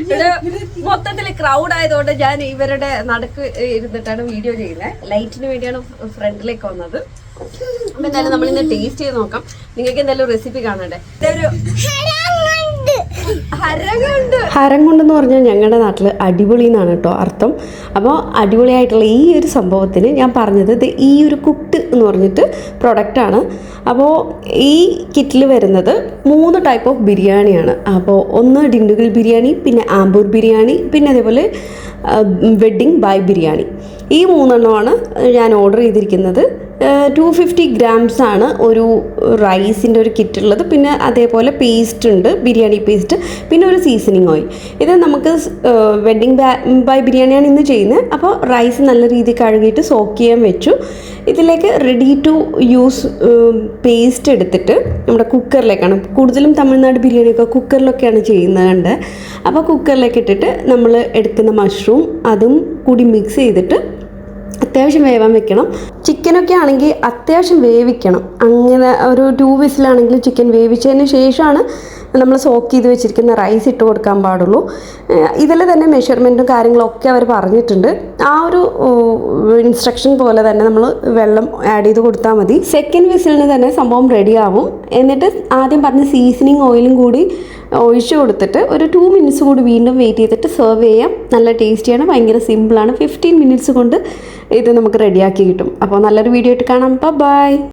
ഇവിടെ മൊത്തത്തിൽ ക്രൗഡ് ആയതുകൊണ്ട് ഞാൻ ഇവരുടെ നടുക്ക് ഇരുന്നിട്ടാണ് വീഡിയോ ചെയ്യുന്നത്. ലൈറ്റിന് വേണ്ടിയാണ് ഫ്രണ്ടിലേക്ക് വന്നത്. അപ്പൊ എന്തായാലും നമ്മൾ ഇന്ന് ടേസ്റ്റ് ചെയ്ത് നോക്കാം. നിങ്ങൾക്ക് എന്തായാലും റെസിപ്പി കാണണ്ടേ? ഹരംകൊണ്ടെന്ന് പറഞ്ഞാൽ ഞങ്ങളുടെ നാട്ടിൽ അടിപൊളി എന്നാണ് കേട്ടോ അർത്ഥം. അപ്പോൾ അടിപൊളിയായിട്ടുള്ള ഈ ഒരു സംഭവത്തിന് ഞാൻ പറഞ്ഞത് ഇത് ഈ ഒരു കുട്ട് എന്ന് പറഞ്ഞിട്ട് പ്രൊഡക്റ്റാണ്. അപ്പോൾ ഈ കിറ്റിൽ വരുന്നത് 3 ടൈപ്പ് ഓഫ് ബിരിയാണിയാണ്. അപ്പോൾ ഒന്ന് ഡിണ്ടുഗൽ ബിരിയാണി, പിന്നെ ആമ്പൂർ ബിരിയാണി, പിന്നെ അതേപോലെ വെഡ്ഡിങ് ബായ് ബിരിയാണി. ഈ 3 എണ്ണമാണ് ഞാൻ ഓർഡർ ചെയ്തിരിക്കുന്നത്. 250 ഗ്രാംസ് ആണ് ഒരു റൈസിൻ്റെ ഒരു കിറ്റ് ഉള്ളത്. പിന്നെ അതേപോലെ പേസ്റ്റ് ഉണ്ട്, ബിരിയാണി പേസ്റ്റ്, പിന്നെ ഒരു സീസണിങ് ഓയിൽ. ഇത് നമുക്ക് വെഡ്ഡിങ് ബൈ ബിരിയാണിയാണ് ഇന്ന് ചെയ്യുന്നത്. അപ്പോൾ റൈസ് നല്ല രീതിയിൽ കഴുകിയിട്ട് സോക്ക് ചെയ്യാൻ വെച്ചു. ഇതിലേക്ക് റെഡി ടു യൂസ് പേസ്റ്റ് എടുത്തിട്ട് നമ്മുടെ കുക്കറിലേക്കാണ്, കൂടുതലും തമിഴ്നാട് ബിരിയാണിയൊക്കെ കുക്കറിലൊക്കെയാണ് ചെയ്യുന്നത്. അപ്പോൾ കുക്കറിലേക്ക് ഇട്ടിട്ട് നമ്മൾ എടുക്കുന്ന മഷ്റൂം അതും കൂടി മിക്സ് ചെയ്തിട്ട് അത്യാവശ്യം വേവാൻ വെക്കണം. ചിക്കനൊക്കെ ആണെങ്കിൽ അത്യാവശ്യം വേവിക്കണം. അങ്ങനെ ഒരു 2 വിസിലാണെങ്കിൽ ചിക്കൻ വേവിച്ചതിന് ശേഷമാണ് നമ്മൾ സോക്ക് ചെയ്ത് വെച്ചിരിക്കുന്ന റൈസ് ഇട്ട് കൊടുക്കാൻ പാടുള്ളൂ. ഇതിൽ തന്നെ മെഷർമെൻറ്റും കാര്യങ്ങളൊക്കെ അവർ പറഞ്ഞിട്ടുണ്ട്. ആ ഒരു ഇൻസ്ട്രക്ഷൻ പോലെ തന്നെ നമ്മൾ വെള്ളം ആഡ് ചെയ്ത് കൊടുത്താൽ മതി. സെക്കൻഡ് വിസിലിന് തന്നെ സംഭവം റെഡിയാവും. എന്നിട്ട് ആദ്യം പറഞ്ഞ സീസണിങ് ഓയിലും കൂടി ഒഴിച്ചു കൊടുത്തിട്ട് ഒരു 2 മിനിറ്റ്സ് കൂടി വീണ്ടും വെയിറ്റ് ചെയ്തിട്ട് സെർവ് ചെയ്യാം. നല്ല ടേസ്റ്റിയാണ്, ഭയങ്കര സിമ്പിളാണ്. 15 മിനിറ്റ്സ് കൊണ്ട് ഇത് നമുക്ക് റെഡിയാക്കി കിട്ടും. അപ്പോൾ നല്ലൊരു വീഡിയോ ആയിട്ട് കാണാം. ബൈ.